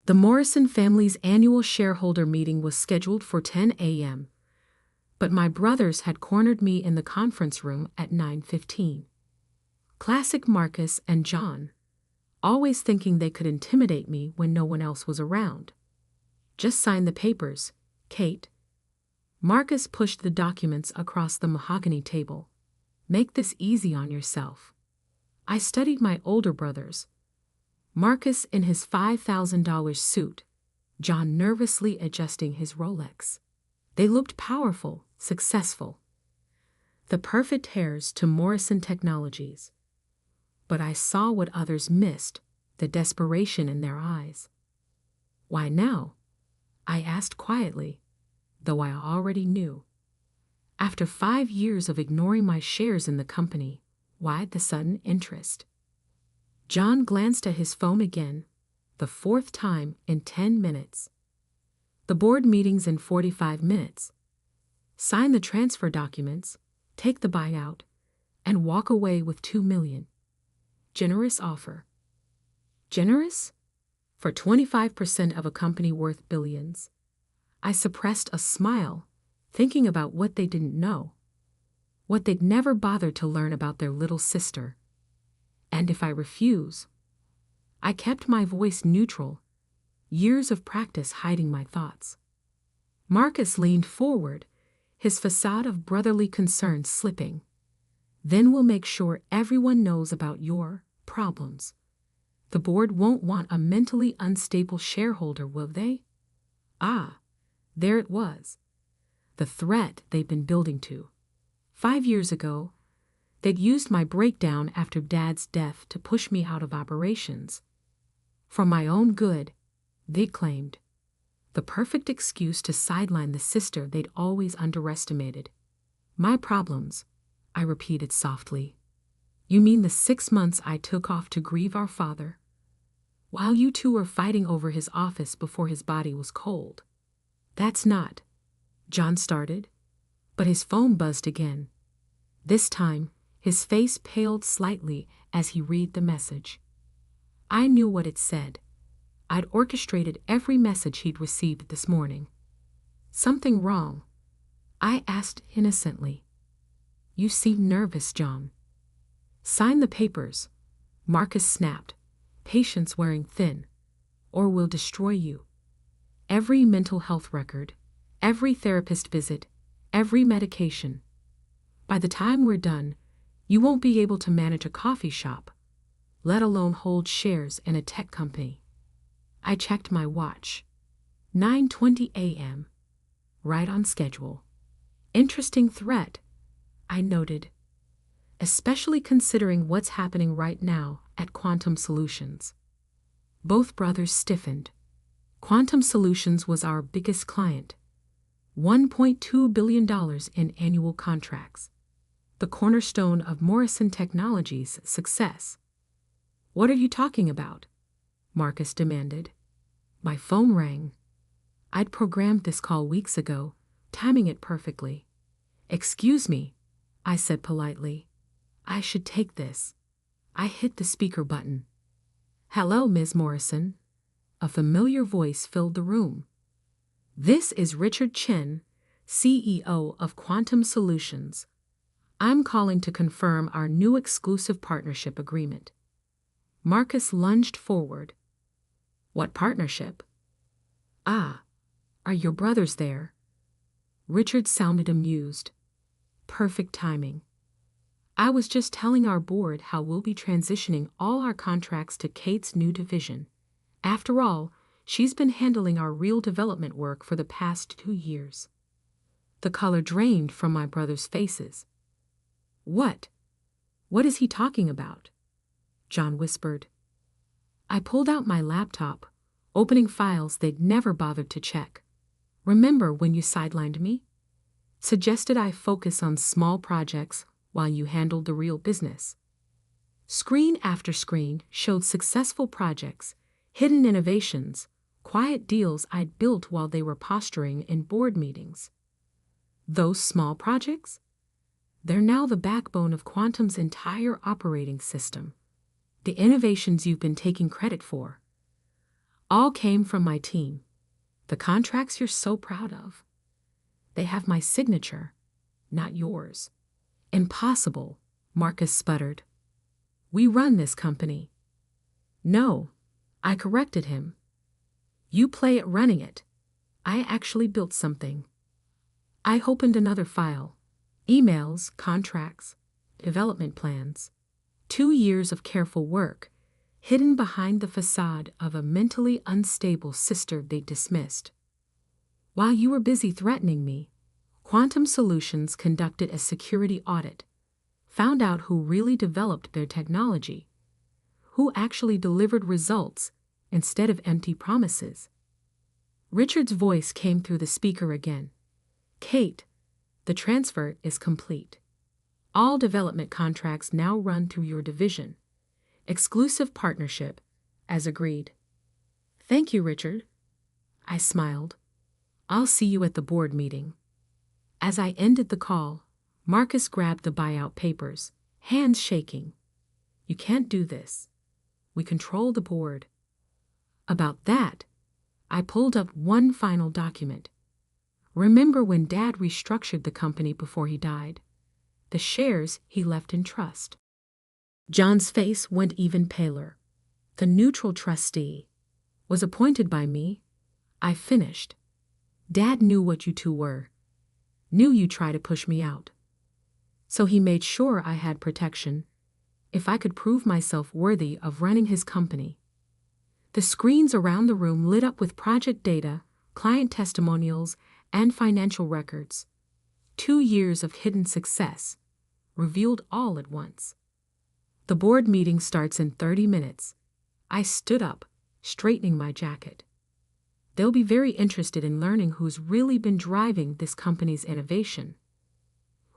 The Morrison family's annual shareholder meeting was scheduled for 10 a.m., but my brothers had cornered me in the conference room at 9:15. Classic Marcus and John, always thinking they could intimidate me when no one else was around. Just sign the papers, Kate. Marcus pushed the documents across the mahogany table. Make this easy on yourself. I studied my older brothers. Marcus in his $5,000 suit, John nervously adjusting his Rolex. They looked powerful, successful. The perfect heirs to Morrison Technologies. But I saw what others missed, the desperation in their eyes. Why now? I asked quietly, though I already knew. After 5 years of ignoring my shares in the company, why the sudden interest? John glanced at his phone again, the 4th time in 10 minutes. The board meeting's in 45 minutes. Sign the transfer documents, take the buyout, and walk away with $2 million. Generous offer. Generous? For 25% of a company worth billions. I suppressed a smile, thinking about what they didn't know. What they'd never bothered to learn about their little sister. And if I refuse? I kept my voice neutral, years of practice hiding my thoughts. Marcus leaned forward, his facade of brotherly concern slipping. Then we'll make sure everyone knows about your problems. The board won't want a mentally unstable shareholder, will they? Ah, there it was. The threat they'd been building to. 5 years ago, they'd used my breakdown after Dad's death to push me out of operations. For my own good, they claimed. The perfect excuse to sideline the sister they'd always underestimated. My problems, I repeated softly. You mean the 6 months I took off to grieve our father? While you two were fighting over his office before his body was cold. That's not, John started, but his phone buzzed again. This time, his face paled slightly as he read the message. I knew what it said. I'd orchestrated every message he'd received this morning. Something wrong? I asked innocently. You seem nervous, John. Sign the papers, Marcus snapped, patience wearing thin, or we'll destroy you. Every mental health record, every therapist visit, every medication. By the time we're done, you won't be able to manage a coffee shop, let alone hold shares in a tech company. I checked my watch. 9:20 a.m. Right on schedule. Interesting threat, I noted. Especially considering what's happening right now at Quantum Solutions. Both brothers stiffened. Quantum Solutions was our biggest client. $1.2 billion in annual contracts. The cornerstone of Morrison Technologies' success. What are you talking about? Marcus demanded. My phone rang. I'd programmed this call weeks ago, timing it perfectly. Excuse me, I said politely. I should take this. I hit the speaker button. Hello, Ms. Morrison. A familiar voice filled the room. This is Richard Chen, CEO of Quantum Solutions. I'm calling to confirm our new exclusive partnership agreement. Marcus lunged forward. What partnership? Ah, are your brothers there? Richard sounded amused. Perfect timing. I was just telling our board how we'll be transitioning all our contracts to Kate's new division. After all, she's been handling our real development work for the past 2 years. The color drained from my brothers' faces. What? What is he talking about? John whispered. I pulled out my laptop, opening files they'd never bothered to check. Remember when you sidelined me? Suggested I focus on small projects while you handled the real business. Screen after screen showed successful projects, hidden innovations, quiet deals I'd built while they were posturing in board meetings. Those small projects? They're now the backbone of Quantum's entire operating system. The innovations you've been taking credit for. All came from my team. The contracts you're so proud of. They have my signature, not yours. Impossible, Marcus sputtered. We run this company. No, I corrected him. You play at running it. I actually built something. I opened another file. Emails, contracts, development plans. 2 years of careful work, hidden behind the facade of a mentally unstable sister they dismissed. While you were busy threatening me, Quantum Solutions conducted a security audit, found out who really developed their technology, who actually delivered results instead of empty promises. Richard's voice came through the speaker again. Kate, the transfer is complete. All development contracts now run through your division. Exclusive partnership, as agreed. Thank you, Richard. I smiled. I'll see you at the board meeting. As I ended the call, Marcus grabbed the buyout papers, hands shaking. You can't do this. We control the board. About that, I pulled up one final document. Remember when Dad restructured the company before he died? The shares he left in trust. John's face went even paler. The neutral trustee was appointed by me. I finished. Dad knew what you two were. Knew you'd try to push me out. So he made sure I had protection, if I could prove myself worthy of running his company. The screens around the room lit up with project data, client testimonials, and financial records. 2 years of hidden success, revealed all at once. The board meeting starts in 30 minutes. I stood up, straightening my jacket. They'll be very interested in learning who's really been driving this company's innovation.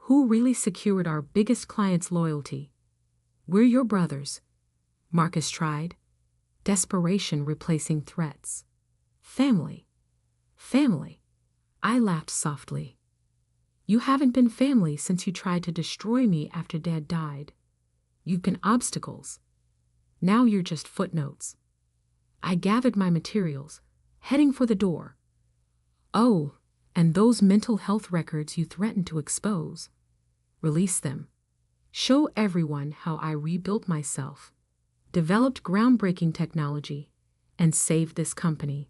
Who really secured our biggest client's loyalty? We're your brothers. Marcus tried. Desperation replacing threats. Family. Family. I laughed softly. You haven't been family since you tried to destroy me after Dad died. You've been obstacles. Now you're just footnotes. I gathered my materials, heading for the door. Oh, and those mental health records you threatened to expose. Release them. Show everyone how I rebuilt myself, developed groundbreaking technology, and saved this company,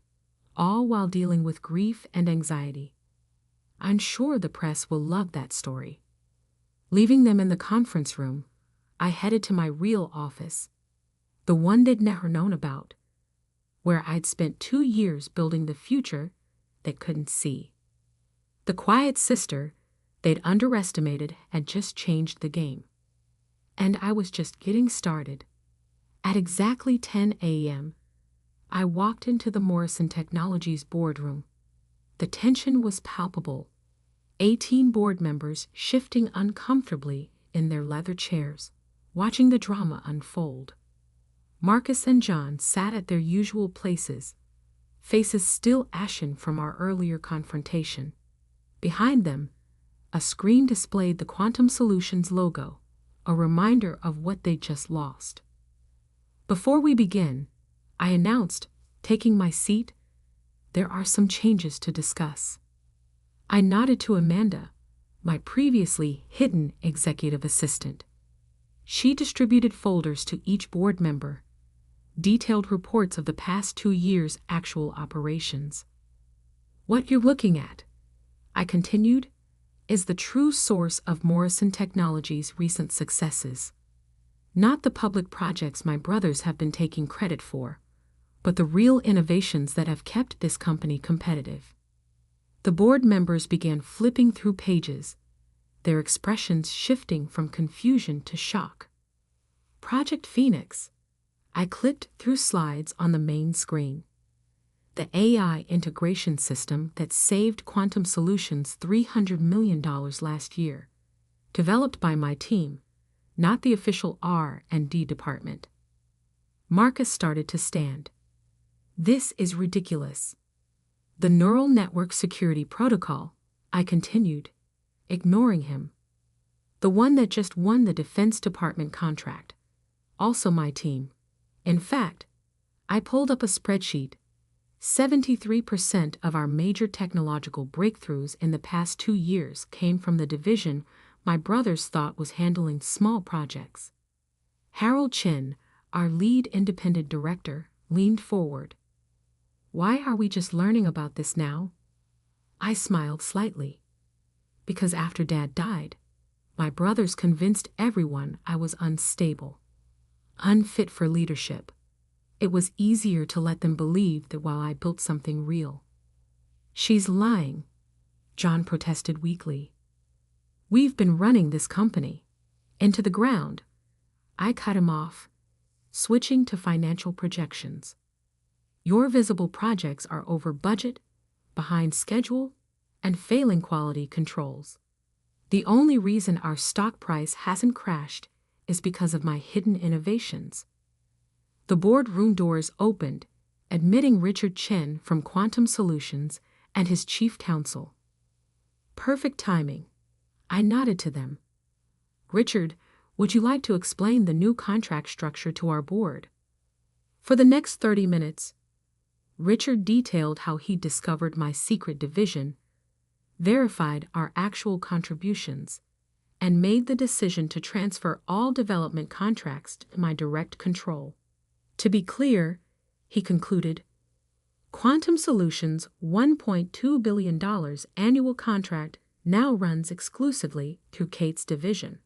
all while dealing with grief and anxiety. I'm sure the press will love that story. Leaving them in the conference room, I headed to my real office, the one they'd never known about, where I'd spent 2 years building the future they couldn't see. The quiet sister they'd underestimated had just changed the game. And I was just getting started. At exactly 10 a.m., I walked into the Morrison Technologies boardroom. The tension was palpable. 18 board members shifting uncomfortably in their leather chairs, watching the drama unfold. Marcus and John sat at their usual places, faces still ashen from our earlier confrontation. Behind them, a screen displayed the Quantum Solutions logo, a reminder of what they'd just lost. Before we begin, I announced, taking my seat, there are some changes to discuss. I nodded to Amanda, my previously hidden executive assistant. She distributed folders to each board member, detailed reports of the past 2 years' actual operations. What you're looking at, I continued, is the true source of Morrison Technologies' recent successes. Not the public projects my brothers have been taking credit for, but the real innovations that have kept this company competitive. The board members began flipping through pages, their expressions shifting from confusion to shock. Project Phoenix. I clicked through slides on the main screen. The AI integration system that saved Quantum Solutions $300 million last year, developed by my team, not the official R&D department. Marcus started to stand. This is ridiculous. The Neural Network Security Protocol, I continued, ignoring him. The one that just won the Defense Department contract. Also my team. In fact, I pulled up a spreadsheet, 73% of our major technological breakthroughs in the past 2 years came from the division my brothers thought was handling small projects. Harold Chen, our lead independent director, leaned forward. Why are we just learning about this now? I smiled slightly. Because after Dad died, my brothers convinced everyone I was unstable, unfit for leadership. It was easier to let them believe that while I built something real. She's lying, John protested weakly. We've been running this company into the ground. I cut him off, switching to financial projections. Your visible projects are over budget, behind schedule, and failing quality controls. The only reason our stock price hasn't crashed is because of my hidden innovations. The boardroom doors opened, admitting Richard Chen from Quantum Solutions and his chief counsel. Perfect timing. I nodded to them. Richard, would you like to explain the new contract structure to our board? For the next 30 minutes, Richard detailed how he discovered my secret division, verified our actual contributions, and made the decision to transfer all development contracts to my direct control. To be clear, he concluded, Quantum Solutions' $1.2 billion annual contract now runs exclusively through Kate's division.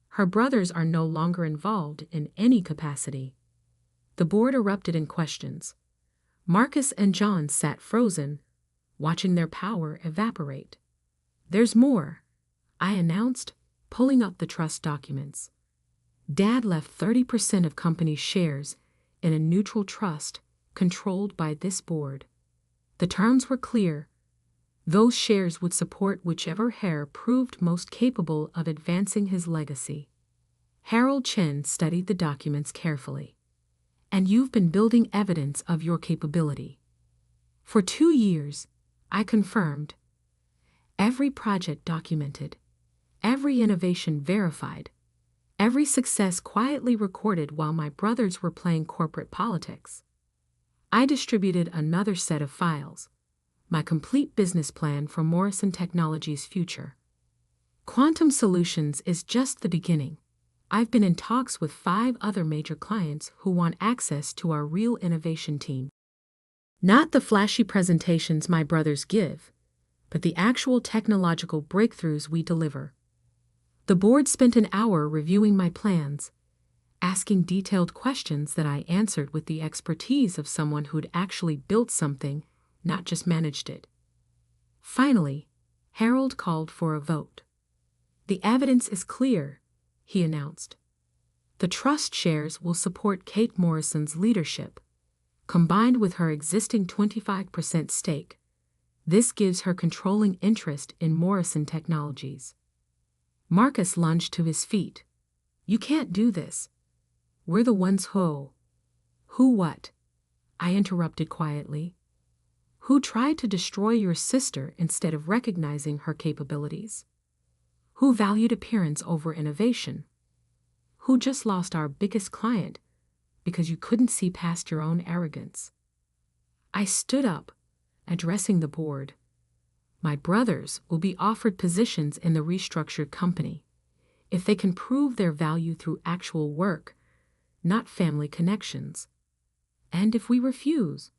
Her brothers are no longer involved in any capacity. The board erupted in questions. Marcus and John sat frozen, watching their power evaporate. There's more, I announced, pulling up the trust documents. Dad left 30% of company shares in a neutral trust controlled by this board. The terms were clear. Those shares would support whichever heir proved most capable of advancing his legacy. Harold Chen studied the documents carefully. And you've been building evidence of your capability. For 2 years, I confirmed. Every project documented, every innovation verified, every success quietly recorded while my brothers were playing corporate politics. I distributed another set of files, my complete business plan for Morrison Technologies' future. Quantum Solutions is just the beginning. I've been in talks with 5 other major clients who want access to our real innovation team. Not the flashy presentations my brothers give, but the actual technological breakthroughs we deliver. The board spent an hour reviewing my plans, asking detailed questions that I answered with the expertise of someone who'd actually built something, not just managed it. Finally, Harold called for a vote. The evidence is clear, he announced. The trust shares will support Kate Morrison's leadership, combined with her existing 25% stake. This gives her controlling interest in Morrison Technologies. Marcus lunged to his feet. You can't do this. We're the ones who... Who what? I interrupted quietly. Who tried to destroy your sister instead of recognizing her capabilities? Who valued appearance over innovation? Who just lost our biggest client because you couldn't see past your own arrogance? I stood up, addressing the board. My brothers will be offered positions in the restructured company if they can prove their value through actual work, not family connections. And if we refuse?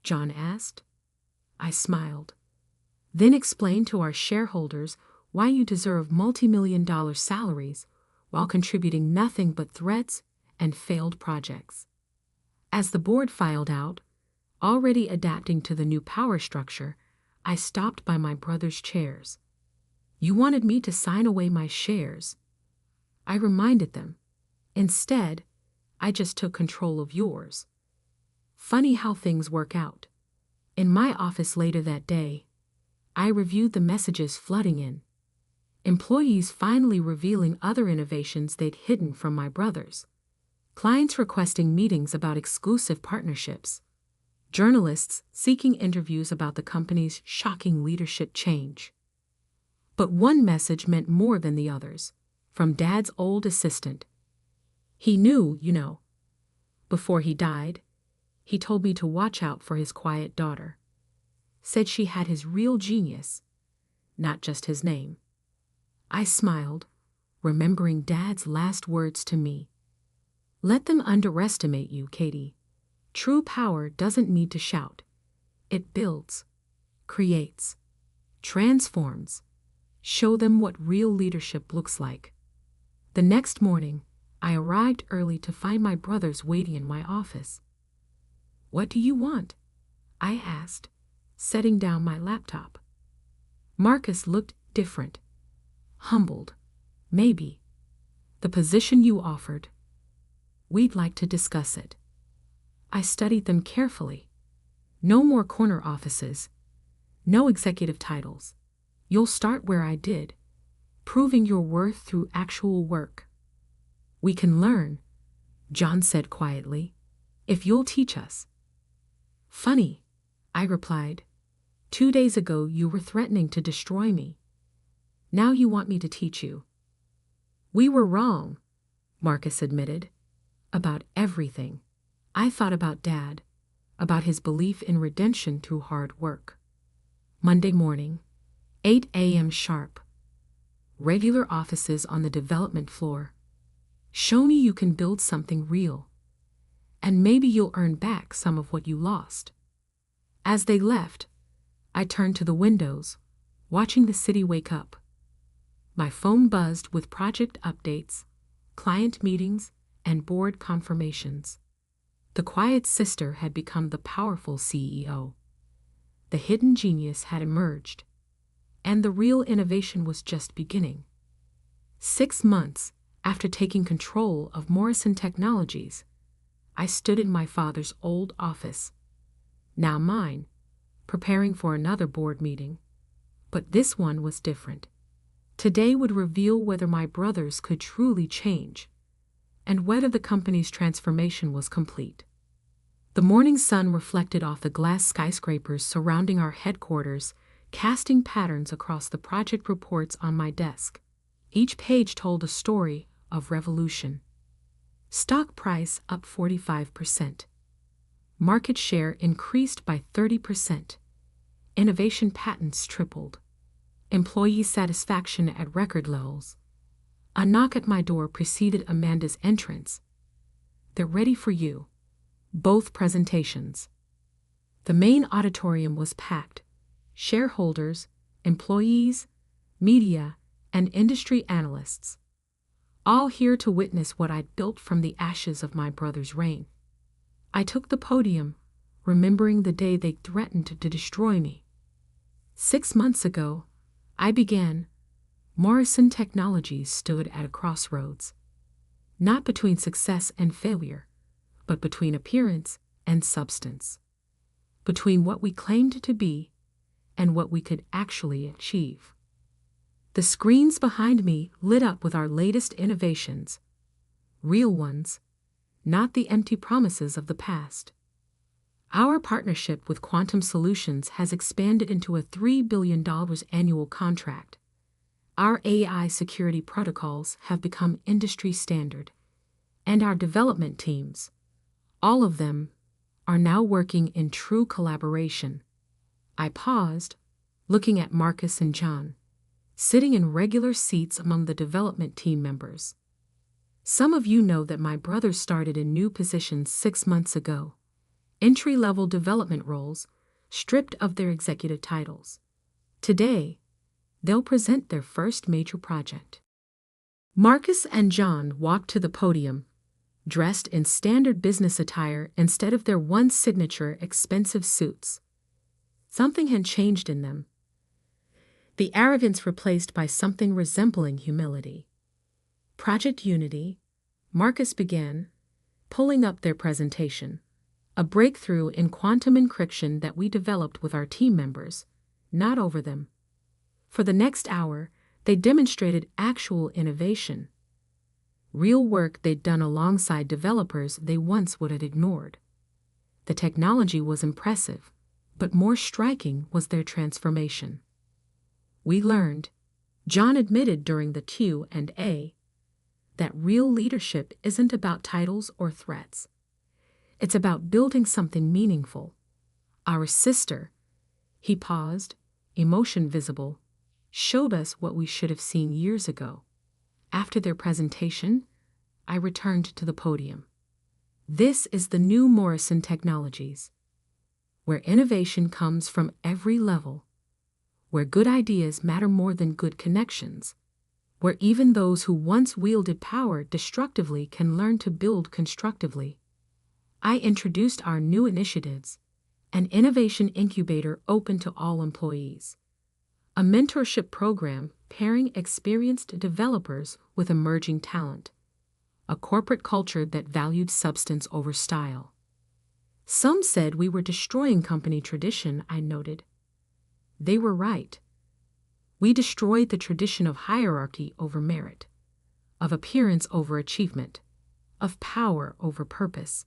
John asked. I smiled. Then explain to our shareholders why you deserve multi-million-dollar salaries while contributing nothing but threats and failed projects. As the board filed out, already adapting to the new power structure, I stopped by my brother's chairs. You wanted me to sign away my shares. I reminded them. Instead, I just took control of yours. Funny how things work out. In my office later that day, I reviewed the messages flooding in. Employees finally revealing other innovations they'd hidden from my brothers. Clients requesting meetings about exclusive partnerships. Journalists seeking interviews about the company's shocking leadership change. But one message meant more than the others, from Dad's old assistant. He knew, before he died, He told me to watch out for his quiet daughter. Said she had his real genius, not just his name. I smiled, remembering Dad's last words to me. Let them underestimate you, Katie. True power doesn't need to shout. It builds, creates, transforms. Show them what real leadership looks like. The next morning, I arrived early to find my brothers waiting in my office. What do you want? I asked, setting down my laptop. Marcus looked different. Humbled. Maybe. The position you offered. We'd like to discuss it. I studied them carefully. No more corner offices. No executive titles. You'll start where I did, proving your worth through actual work. We can learn, John said quietly, if you'll teach us. Funny, I replied. 2 days ago you were threatening to destroy me. Now you want me to teach you. We were wrong, Marcus admitted, about everything. I thought about Dad, about his belief in redemption through hard work. Monday morning, 8 a.m. sharp. Regular offices on the development floor. Show me you can build something real. And maybe you'll earn back some of what you lost. As they left, I turned to the windows, watching the city wake up. My phone buzzed with project updates, client meetings, and board confirmations. The quiet sister had become the powerful CEO. The hidden genius had emerged, and the real innovation was just beginning. 6 months after taking control of Morrison Technologies, I stood in my father's old office, now mine, preparing for another board meeting. But this one was different. Today would reveal whether my brothers could truly change, and whether the company's transformation was complete. The morning sun reflected off the glass skyscrapers surrounding our headquarters, casting patterns across the project reports on my desk. Each page told a story of revolution. Stock price up 45%. Market share increased by 30%. Innovation patents tripled. Employee satisfaction at record levels. A knock at my door preceded Amanda's entrance. They're ready for you. Both presentations. The main auditorium was packed. Shareholders, employees, media, and industry analysts. All here to witness what I'd built from the ashes of my brother's reign. I took the podium, remembering the day they threatened to destroy me. 6 months ago, I began. Morrison Technologies stood at a crossroads. Not between success and failure, but between appearance and substance. Between what we claimed to be and what we could actually achieve. The screens behind me lit up with our latest innovations. Real ones, not the empty promises of the past. Our partnership with Quantum Solutions has expanded into a $3 billion annual contract. Our AI security protocols have become industry standard, and our development teams, all of them, are now working in true collaboration. I paused, looking at Marcus and John, sitting in regular seats among the development team members. Some of you know that my brothers started in new positions 6 months ago. Entry-level development roles, stripped of their executive titles. Today, they'll present their first major project. Marcus and John walked to the podium, dressed in standard business attire instead of their one-signature expensive suits. Something had changed in them. The arrogance replaced by something resembling humility. Project Unity, Marcus began, pulling up their presentation. A breakthrough in quantum encryption that we developed with our team members, not over them. For the next hour, they demonstrated actual innovation. Real work they'd done alongside developers they once would have ignored. The technology was impressive, but more striking was their transformation. We learned, John admitted during the Q&A, that real leadership isn't about titles or threats. It's about building something meaningful. Our sister, he paused, emotion visible, showed us what we should have seen years ago. After their presentation, I returned to the podium. This is the new Morrison Technologies, where innovation comes from every level, where good ideas matter more than good connections, where even those who once wielded power destructively can learn to build constructively. I introduced our new initiatives, an innovation incubator open to all employees, a mentorship program pairing experienced developers with emerging talent, a corporate culture that valued substance over style. Some said we were destroying company tradition, I noted. They were right. We destroyed the tradition of hierarchy over merit, of appearance over achievement, of power over purpose.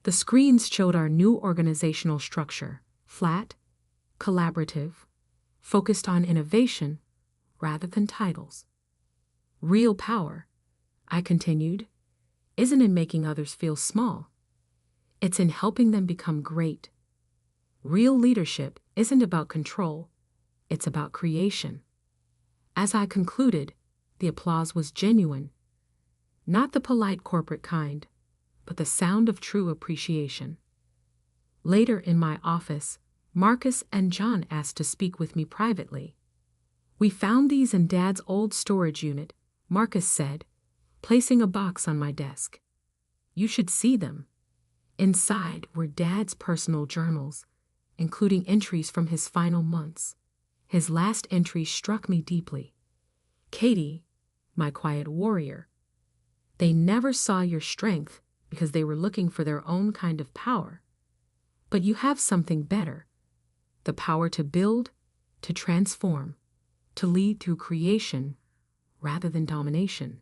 The screens showed our new organizational structure, flat, collaborative, focused on innovation rather than titles. Real power, I continued, isn't in making others feel small. It's in helping them become great. Real leadership isn't about control, it's about creation. As I concluded, the applause was genuine, not the polite corporate kind, but the sound of true appreciation. Later in my office, Marcus and John asked to speak with me privately. We found these in Dad's old storage unit, Marcus said, placing a box on my desk. You should see them. Inside were Dad's personal journals, including entries from his final months. His last entry struck me deeply. Katie, my quiet warrior, they never saw your strength because they were looking for their own kind of power. But you have something better, the power to build, to transform, to lead through creation rather than domination.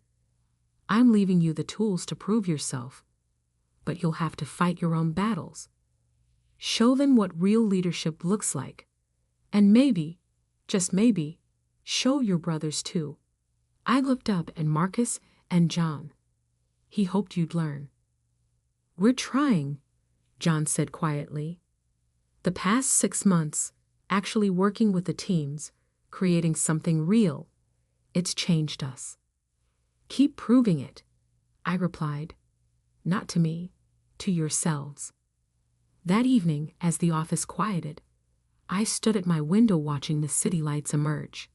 I'm leaving you the tools to prove yourself, but you'll have to fight your own battles. Show them what real leadership looks like, and maybe, just maybe, show your brothers too. I looked up at Marcus and John. He hoped you'd learn. We're trying, John said quietly. The past 6 months, actually working with the teams, creating something real, it's changed us. Keep proving it, I replied. Not to me, to yourselves. That evening, as the office quieted, I stood at my window watching the city lights emerge.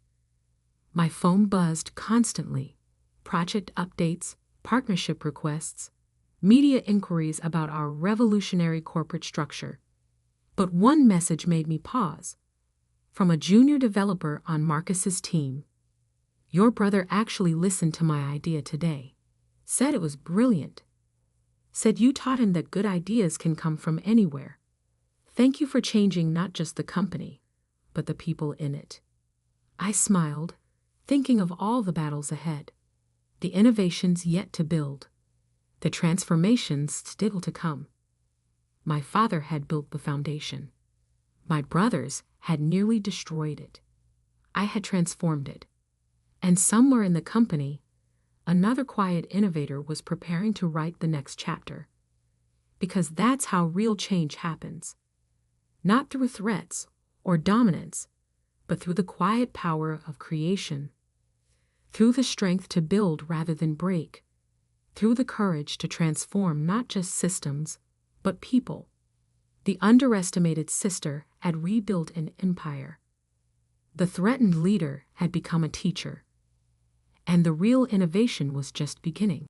My phone buzzed constantly, project updates, partnership requests, media inquiries about our revolutionary corporate structure. But one message made me pause. From a junior developer on Marcus's team. Your brother actually listened to my idea today. Said it was brilliant. Said you taught him that good ideas can come from anywhere. Thank you for changing not just the company, but the people in it. I smiled, thinking of all the battles ahead, the innovations yet to build, the transformations still to come. My father had built the foundation. My brothers had nearly destroyed it. I had transformed it. And somewhere in the company, another quiet innovator was preparing to write the next chapter. Because that's how real change happens. Not through threats or dominance, but through the quiet power of creation. Through the strength to build rather than break. Through the courage to transform not just systems, but people. The underestimated sister had rebuilt an empire. The threatened leader had become a teacher. And the real innovation was just beginning.